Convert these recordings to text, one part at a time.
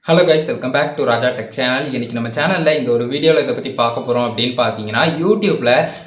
Hello guys, welcome back to Raja Tech Channel. இன்னைக்கு நம்ம சேனல்ல இந்த ஒரு வீடியோல இத பத்தி பார்க்க போறோம் அப்படினு பாத்தீங்கன்னா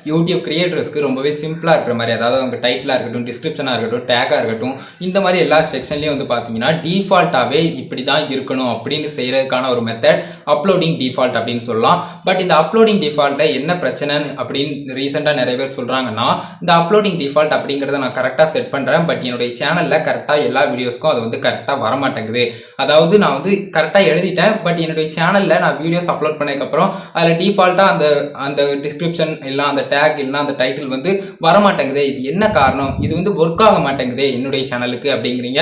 YouTube கிரியேட்டர்ஸ்க்கு ரொம்பவே சிம்பிளா இருக்கிற மாதிரி அதாவது அவங்க டைட்டிலா இருக்கட்டும், டிஸ்கிரிப்ஷனா இருக்கட்டும், டேகா இருக்கட்டும் இந்த மாதிரி எல்லா செக்ஷன்லயும் வந்து பாத்தீங்கன்னா டிஃபால்ட்டாவே இப்படி தான் இருக்கணும் அப்படினு செய்யறதுக்கான ஒரு மெத்தட் அப்லோடிங் டிஃபால்ட் அப்படினு சொல்லலாம். பட் இந்த அப்லோடிங் டிஃபால்ட்ல என்ன பிரச்சனை அப்படினு ரீசன்ட்டா நிறைய பேர் சொல்றாங்கன்னா இந்த அப்லோடிங் டிஃபால்ட் அப்படிங்கறத நான் கரெக்ட்டா செட் பண்றேன். பட் என்னோட சேனல்ல கரெக்ட்டா எல்லா வீடியோஸ்க்கும் அது வந்து கரெக்ட்டா வர மாட்டேங்குது. அதாவது நான் வந்து கரெக்டா எழுதிட்டேன். பட் என்னுடைய சேனல்ல நான் வீடியோஸ் அப்லோட் பண்ணதுக்கு அப்புறம் அதுல டிஃபால்ட்டா அந்த டிஸ்கிரிப்ஷன் இல்ல அந்த டேக் இல்ல அந்த டைட்டில் வந்து வர மாட்டேங்குது. இது என்ன காரணம்? இது வந்து ஒர்க் ஆக மாட்டேங்குது என்னுடைய சேனலுக்கு அப்படிங்கிறீங்க.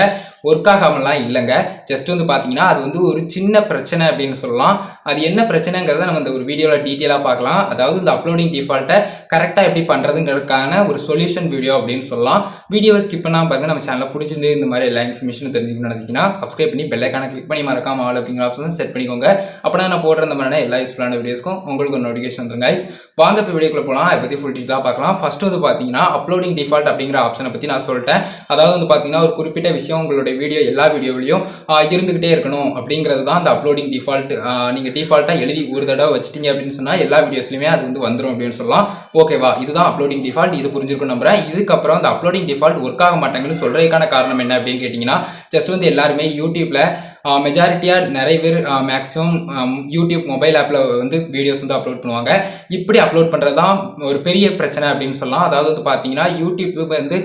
ஒர்க் ஆகாமலாம் இல்லைங்க. ஜஸ்ட் வந்து பாத்தீங்கன்னா அது வந்து ஒரு சின்ன பிரச்சனை அப்படின்னு சொல்லலாம். அது என்ன பிரச்சனைங்கிறத நம்ம இந்த ஒரு வீடியோல டீட்டெயிலா பார்க்கலாம். அதாவது இந்த அப்லோடிங் டிஃபால்ட்டை கரெக்டா எப்படி பண்றதுங்கிறதுக்கான ஒரு சொல்யூஷன் வீடியோ அப்படின்னு சொல்லலாம். வீடியோவை ஸ்கிப் பண்ணாம பாருங்க. நம்ம சேனலை பிடிச்சிருந்து இந்த மாதிரி எல்லா இன்ஃபர்மேஷனும் தெரிஞ்சுக்கணும்னு நினைச்சீங்கன்னா சப்ஸ்கிரைப் பண்ணி பெல் ஐகானை கிளிக் பண்ணி மறக்காம ஆல் அப்படிங்கிற ஆப்ஷன் செட் பண்ணிக்கோங்க. அப்பனா நான் போடுற இந்த மாதிரி எல்லா யூஸ்ஃபுல்லான வீடியோஸ்க்கும் உங்களுக்கு ஒரு நோட்டிஃபிகேஷன் வந்துருங்க guys. வாங்க இப்போ வீடியோக்குள்ள போகலாம். அதை பத்தி ஃபுல் டீட்டெயிலாக பார்க்கலாம். ஃபர்ஸ்ட் வந்து பாத்தீங்கன்னா அப்லோடிங் டிஃபால்ட் அப்படிங்கிற ஆப்ஷனை பத்தி நான் சொல்லிட்டேன். அதாவது வந்து பாத்தீங்கன்னா ஒரு குறிப்பிட்ட விஷயம் உங்களுடைய வீடியோ எல்லா வீடியோவிலையும் இருந்துகிட்டே இருக்கணும் அப்படிங்கிறது தான் அந்த அப்லோடிங் டிஃபால்ட். நீங்க டிஃபால்ட்டா எழுதி ஒரு தடவை வச்சிட்டீங்க அப்படின்னு சொன்னா எல்லா வீடியோஸ்லையுமே அது வந்து வந்துடும் அப்படின்னு சொல்லலாம். ஓகேவா, இதுதான் அப்லோடிங் டிஃபால்ட். இது புரிஞ்சிருக்கும் நம்புறேன். இதுக்கப்புறம் அந்த அப்லோடிங் டிஃபால்ட் ஒர்க் ஆக மாட்டாங்கன்னு சொல்றதுக்கான காரணம் என்ன அப்படின்னு கேட்டீங்கன்னா ஜஸ்ட் வந்து எல்லாருமே யூடியூப்ல மெஜாரிட்டியாக நிறைய பேர் மேக்ஸிமம் யூடியூப் மொபைல் ஆப்பில் வந்து வீடியோஸ் வந்து அப்லோட் பண்ணுவாங்க. இப்படி அப்லோட் பண்ணுறது தான் ஒரு பெரிய பிரச்சனை அப்படின்னு சொல்லலாம். அதாவது வந்து பார்த்தீங்கன்னா யூடியூப் வந்து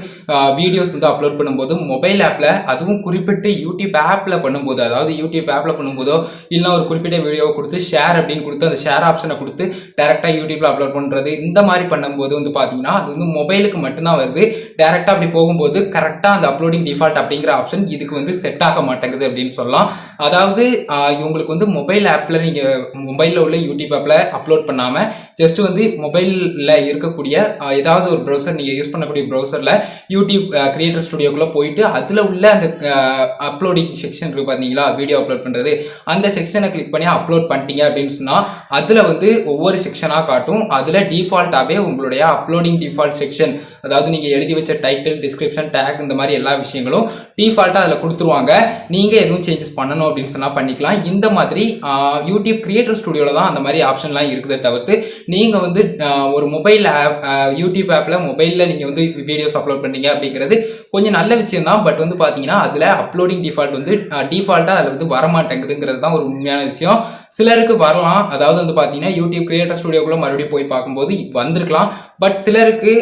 வீடியோஸ் வந்து அப்லோட் பண்ணும்போது மொபைல் ஆப்பில் அதுவும் குறிப்பிட்டு யூடியூப் ஆப்பில் பண்ணும்போது அதாவது யூடியூப் ஆப்பில் பண்ணும்போதோ இல்லை ஒரு குறிப்பிட்ட வீடியோவை கொடுத்து ஷேர் அப்படின்னு கொடுத்து அந்த ஷேர் ஆப்ஷனை கொடுத்து டேரெக்டாக யூடியூப்ல அப்லோட் பண்ணுறது இந்த மாதிரி பண்ணும்போது வந்து பார்த்தீங்கன்னா அது வந்து மொபைலுக்கு மட்டும்தான் வருது. டேரெக்டாக அப்படி போகும்போது கரெக்டாக அந்த அப்லோடிங் டிஃபால்ட் அப்படிங்கிற ஆப்ஷன் இதுக்கு வந்து செட் ஆக மாட்டேங்குது அப்படின்னு சொல்லலாம். அதாவது உங்களுக்கு வந்து மொபைல் ஆப்ல நீங்க மொபைல்ல உள்ள யூடியூப் ஆப்ல அப்லோட் பண்ணாம ஜஸ்ட் வந்து மொபைல்ல இருக்கக்கூடிய ஏதாவது ஒரு ப்ரௌசர் நீங்க யூஸ் பண்ணக்கூடிய ப்ரௌசர்ல யூடியூப் கிரியேட்டர் ஸ்டுடியோக்குள்ள போயிட்டு அதுல உள்ள அந்த அப்லோடிங் செக்ஷன் இருக்கு பாத்தீங்களா, வீடியோ அப்லோட் பண்றது அந்த செக்ஷனை கிளிக் பண்ணி அப்லோட் பண்ணிட்டீங்க அப்படின்னு சொன்னா அதுல வந்து ஒவ்வொரு செக்ஷனா காட்டும். அதுல டிஃபால்ட்டாவே உங்களுடைய அப்லோடிங் டிஃபால்ட் செக்ஷன் அதாவது நீங்க எழுதி வச்ச டைட்டில், டிஸ்கிரிப்ஷன், டேக் இந்த மாதிரி எல்லா விஷயங்களும் டிஃபால்ட்டா அதுல கொடுத்துருவாங்க. நீங்க எதுவும் சேஞ்சஸ் பண்ணணும் அப்படின்னு சொன்னா பண்ணிக்கலாம். இந்த மாதிரி யூடியூப் கிரியேட்டர் ஸ்டுடியோல தான் அந்த மாதிரி ஆப்ஷன்லாம் இருக்குதே தவிர்த்து நீங்க வந்து ஒரு மொபைல் ஆப் யூடியூப் ஆப்ல மொபைல்ல நீங்க வந்து வீடியோஸ் அப்லோட் பண்ணீங்க அப்படிங்கிறது கொஞ்சம் நல்ல விஷயம் தான். பட் வந்து பாத்தீங்கன்னா அதுல அப்லோடிங் டிஃபால்ட் வந்து டிஃபால்ட்டா அதுல வந்து வரமாட்டேங்குதுங்கிறது தான் ஒரு உண்மையான விஷயம். சிலருக்கு வரலாம். அதாவது வந்து பாத்தீங்கன்னா யூடியூப் கிரியேட்டர் ஸ்டுடியோக்குள்ள மறுபடியும் போய் பார்க்கும்போது வந்திருக்கலாம். பட் சிலருக்கு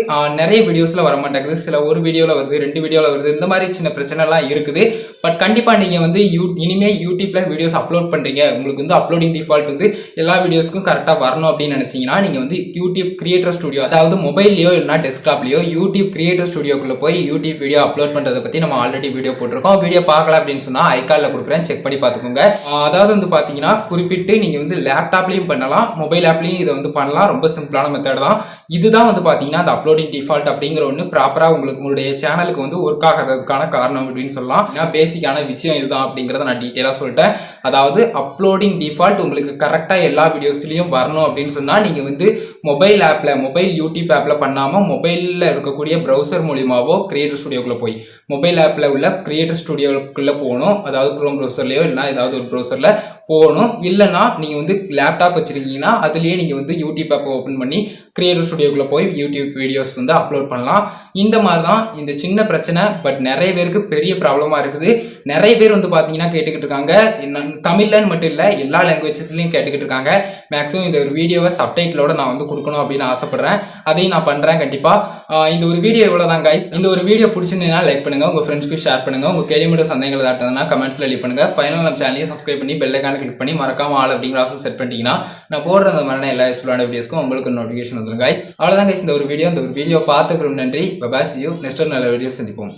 நிறைய வீடியோஸ்ல வர மாட்டேங்குது. சில ஒரு வீடியோல வருது, 2 வீடியோல வருது. இந்த மாதிரி சின்ன பிரச்சனை எல்லாம் இருக்குது. பட் கண்டிப்பா நீங்க வந்து இனிமே யூடியூப்ல வீடியோஸ் அப்லோட் பண்றீங்க, உங்களுக்கு வந்து அப்லோடிங் டிஃபால்ட் வந்து எல்லா வீடியோஸ்க்கும் கரெக்டா வரணும் அப்படின்னு நினைச்சீங்கன்னா நீங்க வந்து யூடியூப் கிரியேட்டர் ஸ்டுடியோ அதாவது மொபைல்லயோ இல்லைனா டெஸ்க்டாப்லயோ யூடியூப் கிரியேட்டர் ஸ்டுடியோக்குள்ள போய் யூடியூப் வீடியோ அப்லோட் பண்றதை பத்தி நம்ம ஆல்ரெடி வீடியோ போட்டிருக்கோம். வீடியோ பார்க்கல அப்படின்னு சொன்னா ஐகான்ல கொடுக்குறேன், செக் பண்ணி பார்த்துக்கோங்க. அதாவது வந்து பாத்தீங்கன்னா குறிப்பிட்டு நீங்க வந்து லேப்டாப்லயும் பண்ணலாம், மொபைல் ஆப்லயும் இதை வந்து பண்ணலாம். ரொம்ப சிம்பிளான மெத்தட் தான். இதுதான் வந்து பாத்தீங்கன்னா அந்த அப்லோடிங் டிஃபால்ட் அப்படிங்கிற ஒன்று ப்ராப்பரா உங்களுடைய சேனலுக்கு வந்து ஒர்க் ஆகிறதுக்கான காரணம் அப்படின்னு சொல்லலாம். பேசிக்கான விஷயம் இதுதான் அப்படிங்கறத நான் டீட்டெயிலா சொல்லிட்டேன். அதாவது அப்லோடிங் டிஃபால்ட் உங்களுக்கு கரெக்டா எல்லா வீடியோஸ்லயும் வரணும் அப்படின்னு சொன்னா நீங்க வந்து மொபைல் ஆப்ல மொபைல் யூடியூப் ஆப்ல பண்ணாம மொபைல்ல இருக்கக்கூடிய ப்ரௌசர் மூலியமாவோ கிரியேட்டர் ஸ்டுடியோக்குள்ள போய் மொபைல் ஆப்ல உள்ள கிரியேட்டர் ஸ்டுடியோக்குள்ள போகணும். அதாவது குரோம் ப்ரௌசர்லயோ இல்லைனா ஏதாவது ஒரு ப்ரௌசர்ல போகணும். இல்லைன்னா நீங்க வந்து லேப்டாப் வச்சிருக்கீங்கன்னா அதுலயே நீங்க வந்து யூடியூப் ஆப் ஓபன் பண்ணி கிரியேட்டர் ஸ்டுடியோக்குள்ள போய் யூடியூப் வீடியோஸ் வந்து அப்லோட் பண்ணலாம். இந்த மாதிரி தான் இந்த சின்ன பிரச்சனை. பட் நிறைய பேருக்கு பெரிய ப்ராப்ளமா இருக்குது. நிறைய பேர் வந்து பாத்தீங்கன்னா கேட்டுக்கிட்டு இருக்காங்க. தமிழ்லன்னு மட்டும் இல்ல எல்லா லாங்குவேஜஸ்லயும் கேட்டுக்கிட்டு இருக்காங்க. மேக்ஸிமம் இந்த ஒரு வீடியோவை சப்டைட்டிலோட நான் வந்து கொடுக்கணும் அப்படின்னு ஆசைப்படுறேன். அதையும் நான் பண்றேன் கண்டிப்பா. இந்த ஒரு வீடியோ இவ்வளவுதான் கைஸ். இந்த ஒரு வீடியோ பிடிச்சிருந்தீங்கன்னா லைக் பண்ணுங்க, உங்க ஃப்ரெண்ட்ஸ்க்கு ஷேர் பண்ணுங்க. உங்க கேள்வி மட்டும் சந்தேகங்கள் ஏதாட்டுனா கமெண்ட்ஸ்ல லீவ் பண்ணுங்க. ஃபைனல் நம்ம சேனலையும் சப்ஸ்கிரைப் பண்ணி பெல் ஐகானை கிளிக் பண்ணி மறக்காம ஆல் அப்படிங்கிற ஆப்ஷன் செட் பண்ணிட்டீங்கன்னா நான் போடுற அந்த மாதிரி எல்லா யூஸ்ஃபுல்லான வீடியோஸ்க்கும் உங்களுக்கு நோட்டிஃபிகேஷன் வந்துடும் கைஸ். அவ்வளவுதான் கைஸ் இந்த ஒரு வீடியோ பார்த்துக்கிறோம். நன்றி. Bye bye. See you. Next நல்ல வீடியோ சந்திப்போம்.